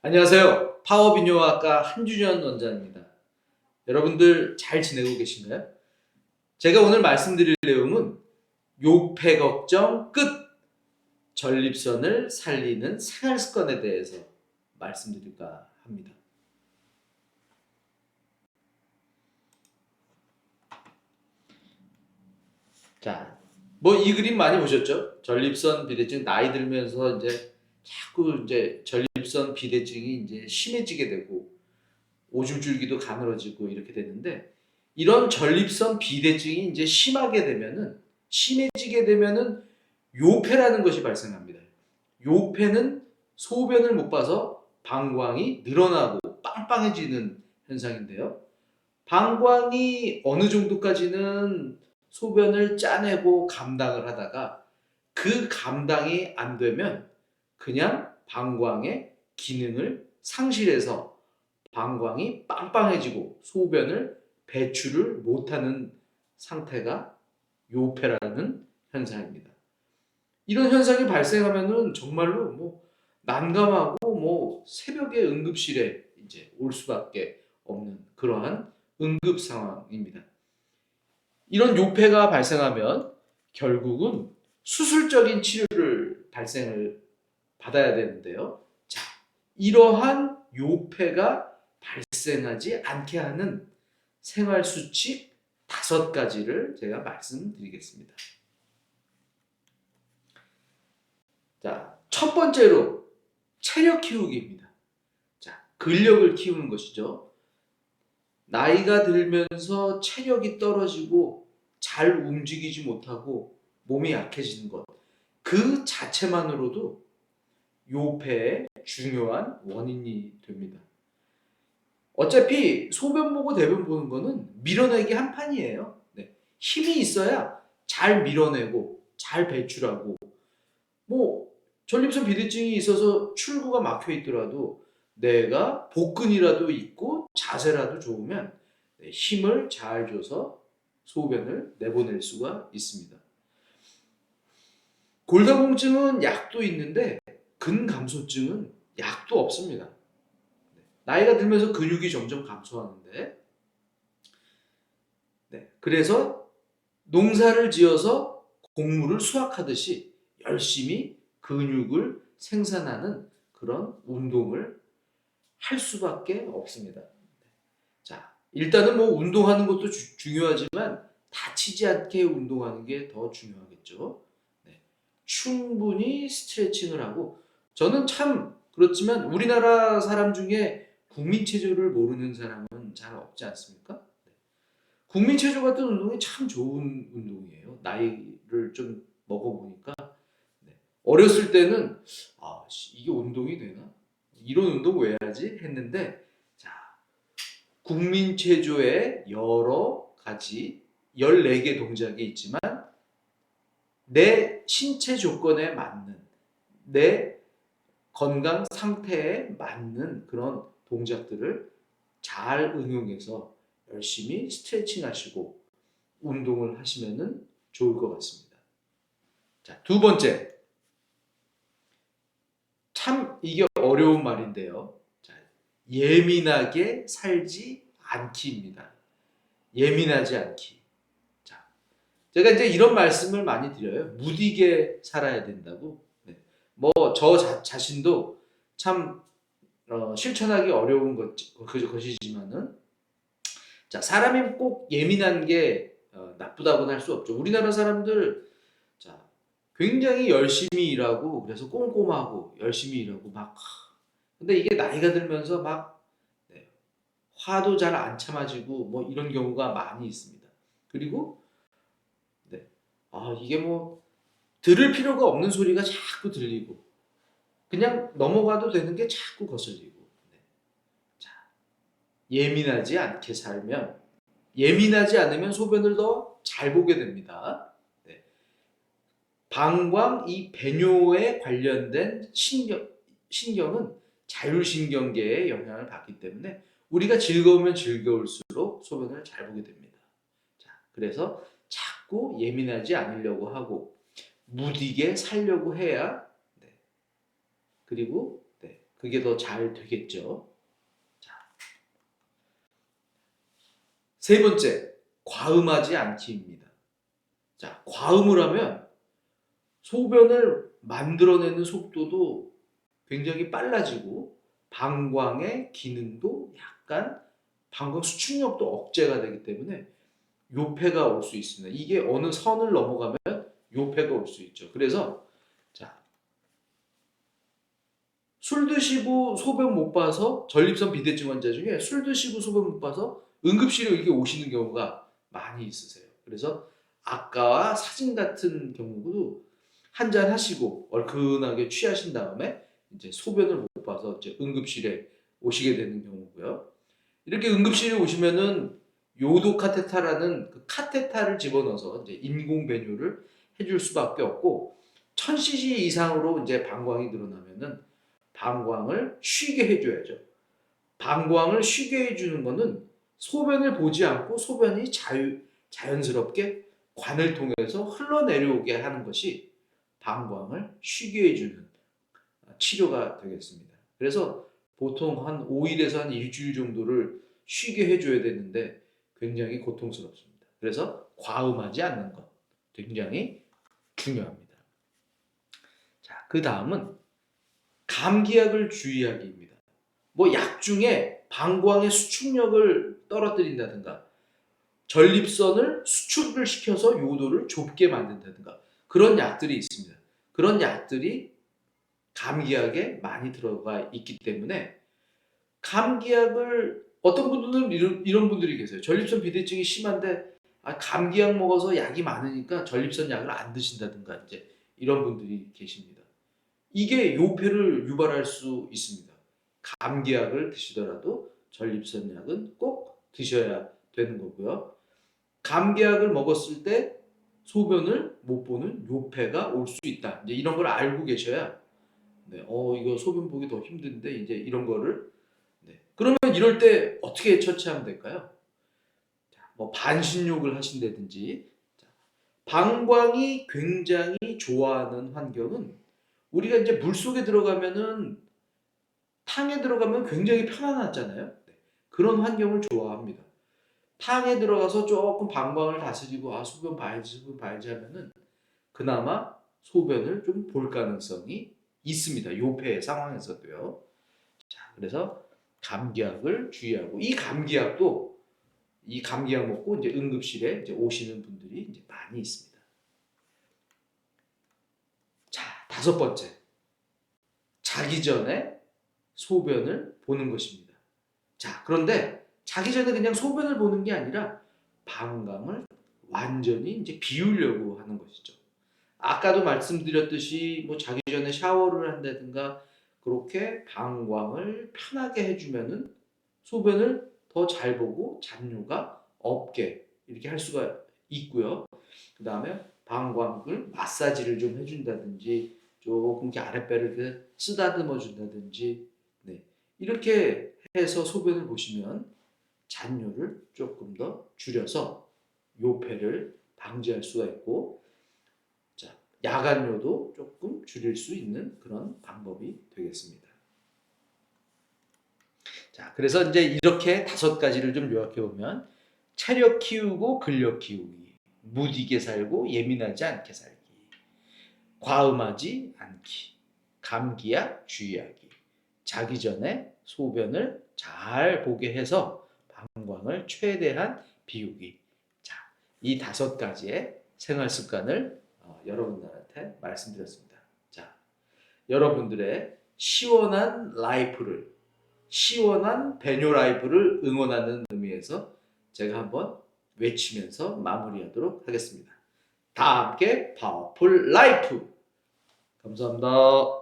안녕하세요. 파워비뇨학과 한준현 원장입니다. 여러분들 잘 지내고 계신가요? 제가 오늘 말씀드릴 내용은 요패 걱정 끝! 전립선을 살리는 생활습관에 대해서 말씀드릴까 합니다. 자, 뭐 이 그림 많이 보셨죠? 전립선 비대증 나이 들면서 이제 자꾸 이제 전립선 비대증이 이제 심해지게 되고 오줌줄기도 가늘어지고 이렇게 되는데 이런 전립선 비대증이 이제 심해지게 되면은 요패라는 것이 발생합니다. 요패는 소변을 못 봐서 방광이 늘어나고 빵빵해지는 현상인데요. 방광이 어느 정도까지는 소변을 짜내고 감당을 하다가 그 감당이 안 되면 그냥 방광의 기능을 상실해서 방광이 빵빵해지고 소변을 배출을 못하는 상태가 요패라는 현상입니다. 이런 현상이 발생하면은 정말로 뭐 난감하고 뭐 새벽에 응급실에 이제 올 수밖에 없는 그러한 응급 상황입니다. 이런 요패가 발생하면 결국은 수술적인 치료를 발생을 받아야 되는데요. 자, 이러한 요패가 발생하지 않게 하는 생활 수칙 5가지를 제가 말씀드리겠습니다. 자, 첫 번째로 체력 키우기입니다. 자, 근력을 키우는 것이죠. 나이가 들면서 체력이 떨어지고 잘 움직이지 못하고 몸이 약해지는 것. 그 자체만으로도 요패의 중요한 원인이 됩니다. 어차피 소변 보고 대변 보는 거는 밀어내기 한 판이에요. 네. 힘이 있어야 잘 밀어내고 잘 배출하고 뭐 전립선 비대증이 있어서 출구가 막혀 있더라도 내가 복근이라도 있고 자세라도 좋으면 힘을 잘 줘서 소변을 내보낼 수가 있습니다. 골다공증은 약도 있는데 근감소증은 약도 없습니다. 나이가 들면서 근육이 점점 감소하는데 그래서 농사를 지어서 곡물을 수확하듯이 열심히 근육을 생산하는 그런 운동을 할 수밖에 없습니다. 자, 일단은 뭐 운동하는 것도 중요하지만 다치지 않게 운동하는 게 더 중요하겠죠. 네. 충분히 스트레칭을 하고 저는 참 그렇지만 우리나라 사람 중에 국민체조를 모르는 사람은 잘 없지 않습니까? 네. 국민체조 같은 운동이 참 좋은 운동이에요. 나이를 좀 먹어보니까 네. 어렸을 때는 이게 운동이 되나? 이런 운동 왜 하지? 했는데 자, 국민체조에 여러 가지 14개 동작이 있지만 내 신체 조건에 맞는 내 건강 상태에 맞는 그런 동작들을 잘 응용해서 열심히 스트레칭 하시고 운동을 하시면 좋을 것 같습니다. 자, 두 번째. 참 이게 어려운 말인데요. 자, 예민하게 살지 않기입니다. 예민하지 않기. 자, 제가 이제 이런 말씀을 많이 드려요. 무디게 살아야 된다고. 네. 뭐 저 자신도 참 실천하기 어려운 것이지만은 자, 사람이 꼭 예민한 게 나쁘다고는 할 수 없죠. 우리나라 사람들 자, 굉장히 열심히 일하고 그래서 꼼꼼하고 열심히 일하고 막 근데 이게 나이가 들면서 막 네, 화도 잘 안 참아지고 뭐 이런 경우가 많이 있습니다. 그리고 네, 이게 뭐 들을 필요가 없는 소리가 자꾸 들리고 그냥 넘어가도 되는 게 자꾸 거슬리고 네. 자, 예민하지 않게 살면 예민하지 않으면 소변을 더 잘 보게 됩니다. 네. 방광 이 배뇨에 관련된 신경은 자율신경계에 영향을 받기 때문에 우리가 즐거우면 즐거울수록 소변을 잘 보게 됩니다. 자, 그래서 자꾸 예민하지 않으려고 하고 무디게 살려고 해야 네. 그리고 네. 그게 더 잘 되겠죠. 자, 세 번째, 과음하지 않기입니다. 자, 과음을 하면 소변을 만들어내는 속도도 굉장히 빨라지고 방광의 기능도 약간 방광 수축력도 억제가 되기 때문에 요폐가 올 수 있습니다. 이게 어느 선을 넘어가면 요폐가 올 수 있죠. 그래서 자, 술 드시고 소변 못 봐서 전립선 비대증 환자 중에 술 드시고 소변 못 봐서 응급실에 이렇게 오시는 경우가 많이 있으세요. 그래서 아까와 사진 같은 경우도 한 잔 하시고 얼큰하게 취하신 다음에 이제 소변을 못 봐서 이제 응급실에 오시게 되는 경우고요. 이렇게 응급실에 오시면은 요도 카테타라는 그 카테타를 집어넣어서 이제 인공 배뇨를 해줄 수밖에 없고 1000cc 이상으로 이제 방광이 늘어나면은 방광을 쉬게 해줘야죠. 방광을 쉬게 해주는 거는 소변을 보지 않고 소변이 자연스럽게 관을 통해서 흘러내려오게 하는 것이 방광을 쉬게 해주는 치료가 되겠습니다. 그래서 보통 한 5일에서 한 일주일 정도를 쉬게 해줘야 되는데 굉장히 고통스럽습니다. 그래서 과음하지 않는 것 굉장히 중요합니다. 자, 그 다음은 감기약을 주의하기입니다. 뭐 약 중에 방광의 수축력을 떨어뜨린다든가 전립선을 수축을 시켜서 요도를 좁게 만든다든가 그런 약들이 있습니다. 그런 약들이 감기약에 많이 들어가 있기 때문에 감기약을 어떤 분들은 이런 분들이 계세요. 전립선 비대증이 심한데 감기약 먹어서 약이 많으니까 전립선 약을 안 드신다든가 이제 이런 분들이 계십니다. 이게 요폐를 유발할 수 있습니다. 감기약을 드시더라도 전립선 약은 꼭 드셔야 되는 거고요. 감기약을 먹었을 때 소변을 못 보는 요폐가 올 수 있다. 이제 이런 걸 알고 계셔야 네, 이거 소변 보기 더 힘든데 이제 이런 거를 네. 그러면 이럴 때 어떻게 처치하면 될까요? 자, 뭐 반신욕을 하신다든지 자, 방광이 굉장히 좋아하는 환경은 우리가 이제 물 속에 들어가면은 탕에 들어가면 굉장히 편안하잖아요. 네. 그런 환경을 좋아합니다. 탕에 들어가서 조금 방광을 다스리고 소변 봐야지 하면은 그나마 소변을 좀 볼 가능성이 있습니다. 요폐 상황에서도요. 자, 그래서 감기약을 주의하고 이 감기약 먹고 이제 응급실에 이제 오시는 분들이 이제 많이 있습니다. 자, 다섯 번째. 자기 전에 소변을 보는 것입니다. 자, 그런데 자기 전에 그냥 소변을 보는 게 아니라 방광을 완전히 이제 비우려고 하는 것이죠. 아까도 말씀드렸듯이 뭐 자기 전에 샤워를 한다든가 그렇게 방광을 편하게 해주면은 소변을 더 잘 보고 잔뇨가 없게 이렇게 할 수가 있고요. 그 다음에 방광을 마사지를 좀 해준다든지 조금 이렇게 아랫배를 이렇게 쓰다듬어 준다든지 네. 이렇게 해서 소변을 보시면 잔뇨를 조금 더 줄여서 요폐를 방지할 수가 있고 자, 야간뇨도 조금 줄일 수 있는 그런 방법이 되겠습니다. 자, 그래서 이제 이렇게 다섯 가지를 좀 요약해 보면 체력 키우고 근력 키우기, 무디게 살고 예민하지 않게 살기, 과음하지 않기, 감기약 주의하기, 자기 전에 소변을 잘 보게 해서 방광을 최대한 비우기. 자, 이 다섯 가지의 생활 습관을 여러분들한테 말씀드렸습니다. 자, 여러분들의 시원한 배뇨 라이프를 응원하는 의미에서 제가 한번 외치면서 마무리하도록 하겠습니다. 다 함께 파워풀 라이프! 감사합니다.